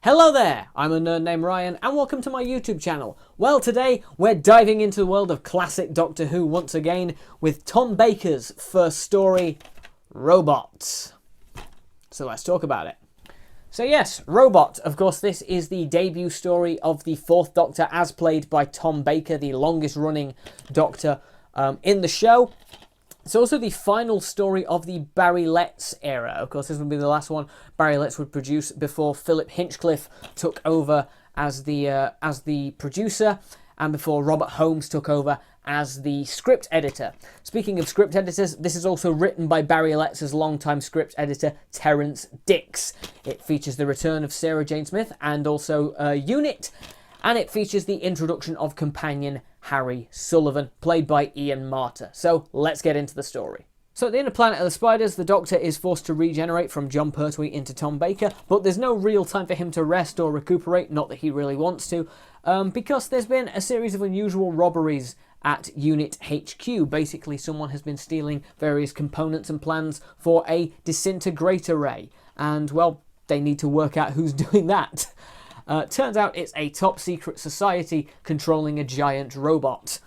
Hello there, I'm a nerd named Ryan and welcome to my YouTube channel. Well, today we're diving into the world of classic Doctor Who once again with Tom Baker's first story, Robot. So let's talk about it. So yes, Robot, of course this is the debut story of the fourth Doctor as played by Tom Baker, the longest running Doctor in the show. It's also the final story of the Barry Letts era. Of course, this will be the last one Barry Letts would produce before Philip Hinchcliffe took over as the producer and before Robert Holmes took over as the script editor. Speaking of script editors, this is also written by Barry Letts' longtime script editor, Terence Dicks. It features the return of Sarah Jane Smith and also Unit, and it features the introduction of companion Harry Sullivan, played by Ian Marter. So let's get into the story. So at the end of Planet of the Spiders, the Doctor is forced to regenerate from John Pertwee into Tom Baker, but there's no real time for him to rest or recuperate, not that he really wants to, because there's been a series of unusual robberies at Unit HQ. Basically, someone has been stealing various components and plans for a disintegrator ray, and, well, they need to work out who's doing that. Turns out it's a top secret society controlling a giant robot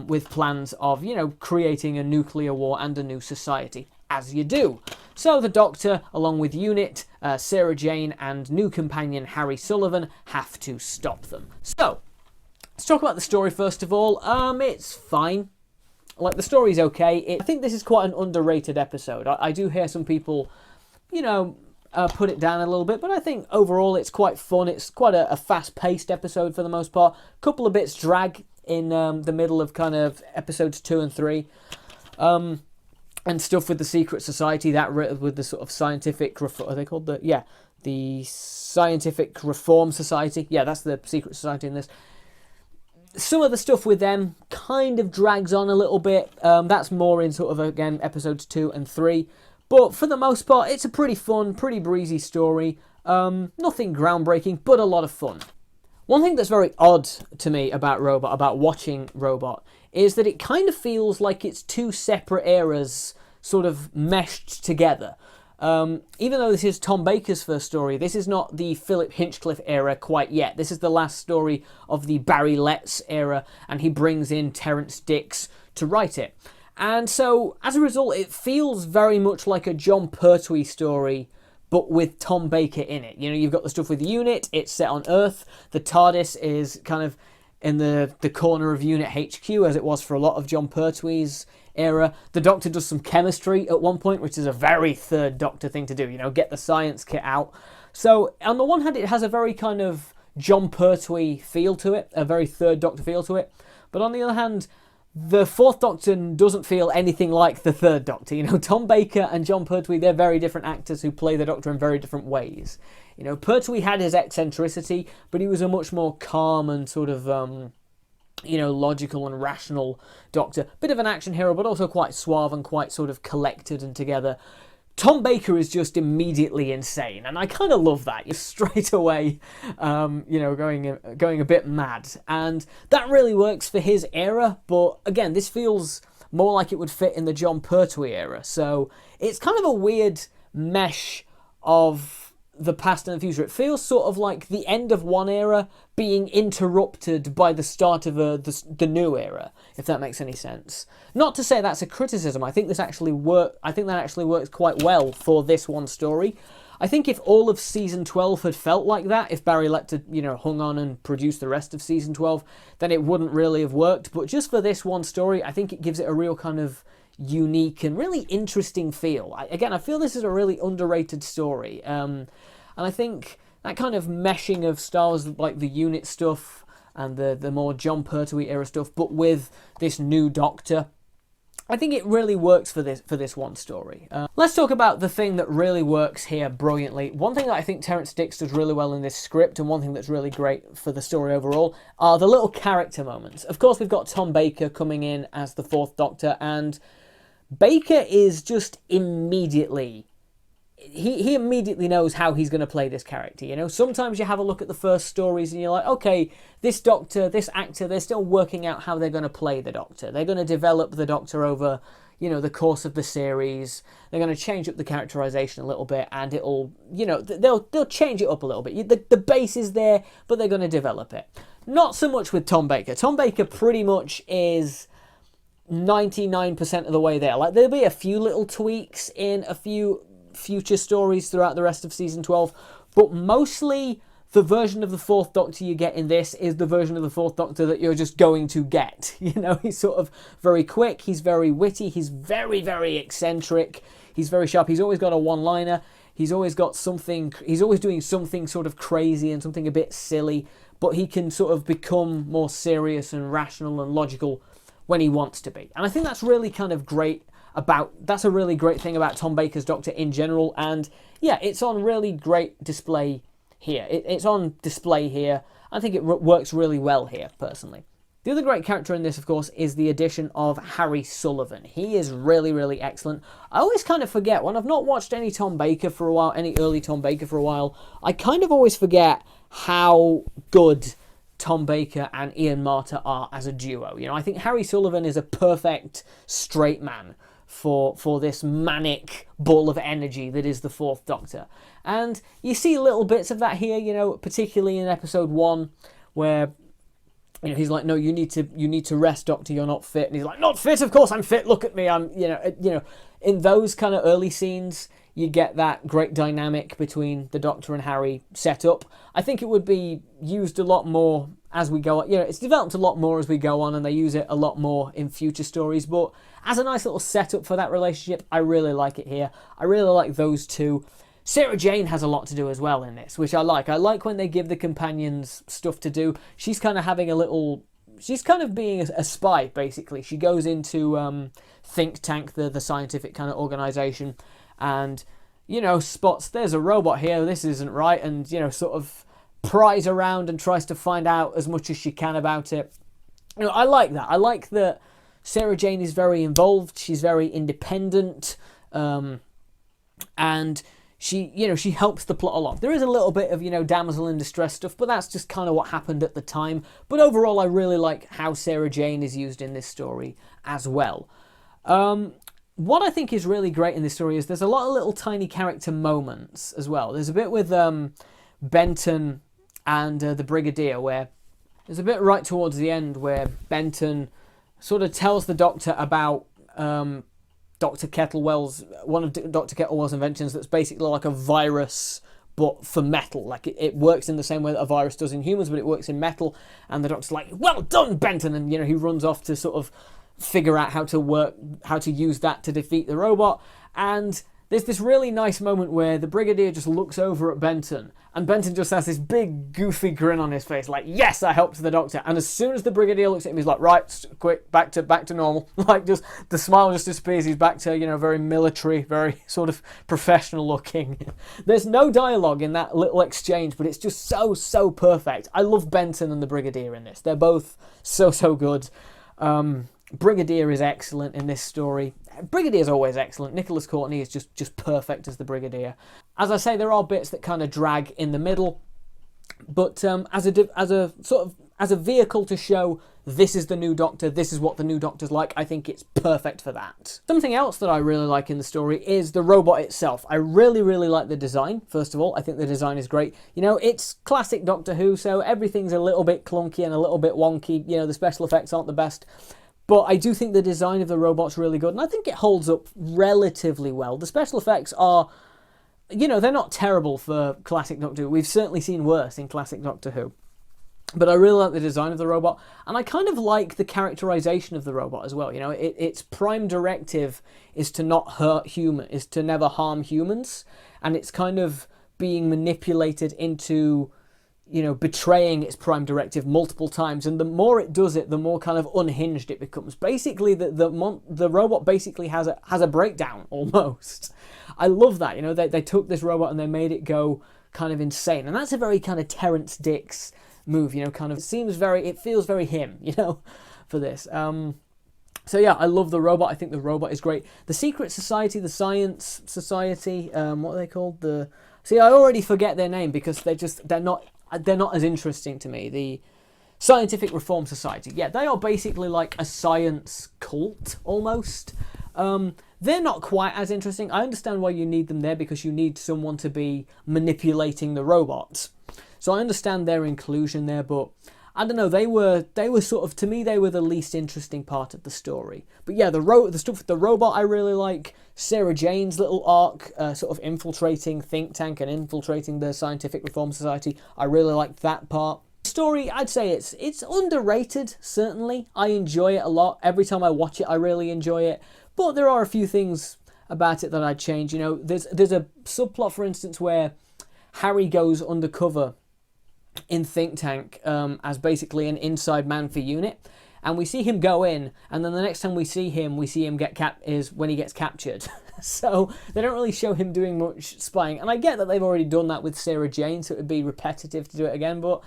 with plans of, creating a nuclear war and a new society, as you do. So the Doctor, along with Unit, Sarah Jane and new companion Harry Sullivan have to stop them. So, let's talk about the story first of all. It's fine. Like, the story's okay. I think this is quite an underrated episode. I do hear some people, put it down a little bit, but I think overall it's quite fun. It's quite a fast-paced episode for the most part. A couple of bits drag in the middle of kind of episodes 2 and 3. And stuff with the Secret Society, that with the sort of scientific... Are they called the... Yeah, the Scientific Reform Society. Yeah, that's the Secret Society in this. Some of the stuff with them kind of drags on a little bit. That's more in sort of, again, episodes 2 and 3. But for the most part, it's a pretty fun, pretty breezy story. Nothing groundbreaking, but a lot of fun. One thing that's very odd to me about Robot, about watching Robot, is that it kind of feels like it's two separate eras sort of meshed together. Even though this is Tom Baker's first story, this is not the Philip Hinchcliffe era quite yet. This is the last story of the Barry Letts era, and he brings in Terence Dicks to write it. And so, as a result, it feels very much like a John Pertwee story, but with Tom Baker in it. You've got the stuff with Unit, it's set on Earth, the TARDIS is kind of in the corner of Unit HQ, as it was for a lot of John Pertwee's era. The Doctor does some chemistry at one point, which is a very Third Doctor thing to do, get the science kit out. So, on the one hand, it has a very kind of John Pertwee feel to it, a very Third Doctor feel to it, but on the other hand, the Fourth Doctor doesn't feel anything like the Third Doctor. Tom Baker and John Pertwee, they're very different actors who play the Doctor in very different ways. Pertwee had his eccentricity, but he was a much more calm and sort of, logical and rational Doctor. Bit of an action hero, but also quite suave and quite sort of collected and together. Tom Baker is just immediately insane, and I kind of love that. You're straight away, going a bit mad, and that really works for his era. But again, this feels more like it would fit in the John Pertwee era, so it's kind of a weird mesh of the past and the future. It feels sort of like the end of one era being interrupted by the start of the new era, if that makes any sense. Not to say that's a criticism. I think that actually works quite well for this one story. I think if all of season 12 had felt like that, if Barry Letts had, hung on and produced the rest of season 12, then it wouldn't really have worked. But just for this one story, I think it gives it a real kind of unique and really interesting feel. I feel this is a really underrated story. And I think that kind of meshing of styles, like the Unit stuff and the more John Pertwee era stuff, but with this new Doctor, I think it really works for this one story. Let's talk about the thing that really works here brilliantly. One thing that I think Terence Dicks does really well in this script, and one thing that's really great for the story overall, are the little character moments. Of course, we've got Tom Baker coming in as the Fourth Doctor, and Baker is just immediately... He immediately knows how he's going to play this character. Sometimes you have a look at the first stories and you're like, okay, this Doctor, this actor, they're still working out how they're going to play the Doctor. They're going to develop the Doctor over, the course of the series. They're going to change up the characterization a little bit, and it'll, they'll change it up a little bit. The base is there, but they're going to develop it. Not so much with Tom Baker. Tom Baker pretty much is 99% of the way there. Like, there'll be a few little tweaks in a few future stories throughout the rest of season 12, but mostly the version of the Fourth Doctor you get in this is the version of the Fourth Doctor that you're just going to get. He's sort of very quick, he's very witty, he's very, very eccentric, he's very sharp, he's always got a one-liner, he's always doing something sort of crazy and something a bit silly, but he can sort of become more serious and rational and logical when he wants to be. And I think that's really kind of great that's a really great thing about Tom Baker's Doctor in general, and yeah, it's on really great display here. It's on display here. I think it works really well here, personally. The other great character in this, of course, is the addition of Harry Sullivan. He is really, really excellent. I always kind of forget, when I've not watched any Tom Baker for a while, any early Tom Baker for a while, I kind of always forget how good Tom Baker and Ian Marter are as a duo. I think Harry Sullivan is a perfect straight man for this manic ball of energy that is the Fourth Doctor. And you see little bits of that here, particularly in episode 1, where he's like, no, you need to rest, Doctor, you're not fit. And he's like, not fit, of course I'm fit, look at me. I'm in those kind of early scenes, you get that great dynamic between the Doctor and Harry set up. I think it would be used a lot more as we go on. It's developed a lot more as we go on, and they use it a lot more in future stories. But as a nice little setup for that relationship, I really like it here. I really like those two. Sarah Jane has a lot to do as well in this, which I like. I like when they give the companions stuff to do. She's kind of being a spy, basically. She goes into Think Tank, the scientific kind of organisation, and, spots there's a robot here, this isn't right, and, sort of pries around and tries to find out as much as she can about it. I like that. I like that Sarah Jane is very involved, she's very independent, and she helps the plot along. There is a little bit of, damsel in distress stuff, but that's just kind of what happened at the time. But overall, I really like how Sarah Jane is used in this story as well. What I think is really great in this story is there's a lot of little tiny character moments as well. There's a bit with Benton and the Brigadier, where there's a bit right towards the end where Benton sort of tells the Doctor about Dr. Kettlewell's, one of Dr. Kettlewell's inventions that's basically like a virus, but for metal. Like, it works in the same way that a virus does in humans, but it works in metal. And the Doctor's like, well done, Benton! And, he runs off to sort of figure out how to use that to defeat the robot. And there's this really nice moment where the Brigadier just looks over at Benton, and Benton just has this big goofy grin on his face, like, yes, I helped the Doctor. And as soon as the Brigadier looks at him, he's like, right, quick, back to normal. Like, just the smile just disappears. He's back to, very military, very sort of professional looking. There's no dialogue in that little exchange, but it's just so perfect. I love Benton and the Brigadier in this. They're both so good. Brigadier is excellent in this story. Brigadier's always excellent. Nicholas Courtney is just perfect as the Brigadier. As I say, there are bits that kind of drag in the middle, but as a vehicle to show this is the new Doctor, this is what the new Doctor's like, I think it's perfect for that. Something else that I really like in the story is the robot itself. I really like the design, first of all. I think the design is great. It's classic Doctor Who, so everything's a little bit clunky and a little bit wonky. The special effects aren't the best. But I do think the design of the robot's really good, and I think it holds up relatively well. The special effects are, they're not terrible for classic Doctor Who. We've certainly seen worse in classic Doctor Who. But I really like the design of the robot, and I kind of like the characterization of the robot as well. Its prime directive is to not is to never harm humans, and it's kind of being manipulated into betraying its prime directive multiple times, and the more it does it, the more kind of unhinged it becomes. Basically, the robot basically has a breakdown almost. I love that. They took this robot and they made it go kind of insane, and that's a very kind of Terrence Dicks move. It feels very him, for this. So yeah, I love the robot. I think the robot is great. The Secret Society, the Science Society, what are they called? I already forget their name because they're not as interesting to me. The Scientific Reform Society. Yeah, they are basically like a science cult, almost. They're not quite as interesting. I understand why you need them there, because you need someone to be manipulating the robots. So I understand their inclusion there, but I don't know, they were sort of, to me, they were the least interesting part of the story. But yeah, the stuff with the robot I really like. Sarah Jane's little arc, sort of infiltrating think tank and infiltrating the Scientific Reform Society. I really liked that part. Story, I'd say it's underrated, certainly. I enjoy it a lot. Every time I watch it, I really enjoy it. But there are a few things about it that I'd change. You know, there's a subplot, for instance, where Harry goes undercover in Think Tank as basically an inside man for UNIT, and we see him go in, and then the next time we see him is when he gets captured. So they don't really show him doing much spying, and I get that they've already done that with Sarah Jane, so it would be repetitive to do it again, but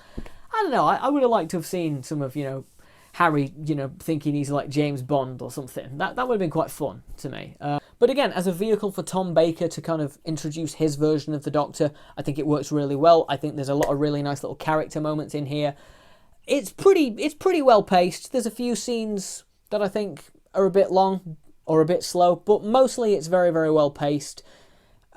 I don't know, I would have liked to have seen some of, you know, Harry, you know, thinking he's like James Bond or something. That would have been quite fun to me. But again, as a vehicle for Tom Baker to kind of introduce his version of the Doctor, I think it works really well. I think there's a lot of really nice little character moments in here. It's pretty well paced. There's a few scenes that I think are a bit long or a bit slow, but mostly it's very, very well paced.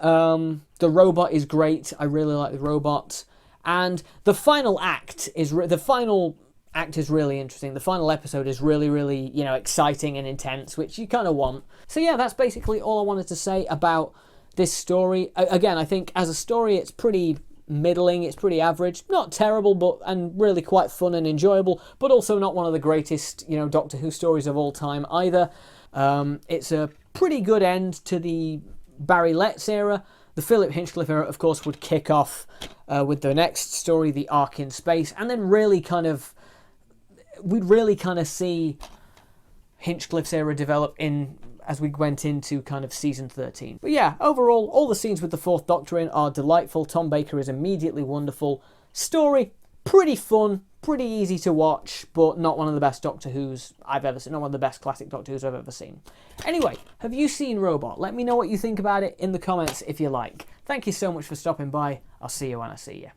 The robot is great. I really like the robot. And the final act is really interesting. The final episode is really, really, you know, exciting and intense, which you kind of want. So yeah, that's basically all I wanted to say about this story. Again, I think as a story, it's pretty middling, it's pretty average, not terrible, and really quite fun and enjoyable, but also not one of the greatest, you know, Doctor Who stories of all time either. It's a pretty good end to the Barry Letts era. The Philip Hinchcliffe era, of course, would kick off with the next story, The Ark in Space, and then we'd really kind of see Hinchcliffe's era develop as we went into kind of season 13. But yeah, overall, all the scenes with the Fourth Doctor in are delightful. Tom Baker is immediately wonderful. Story, pretty fun, pretty easy to watch, but not one of the best Doctor Who's I've ever seen, not one of the best classic Doctor Who's I've ever seen. Anyway, have you seen Robot? Let me know what you think about it in the comments if you like. Thank you so much for stopping by. I'll see you when I see you.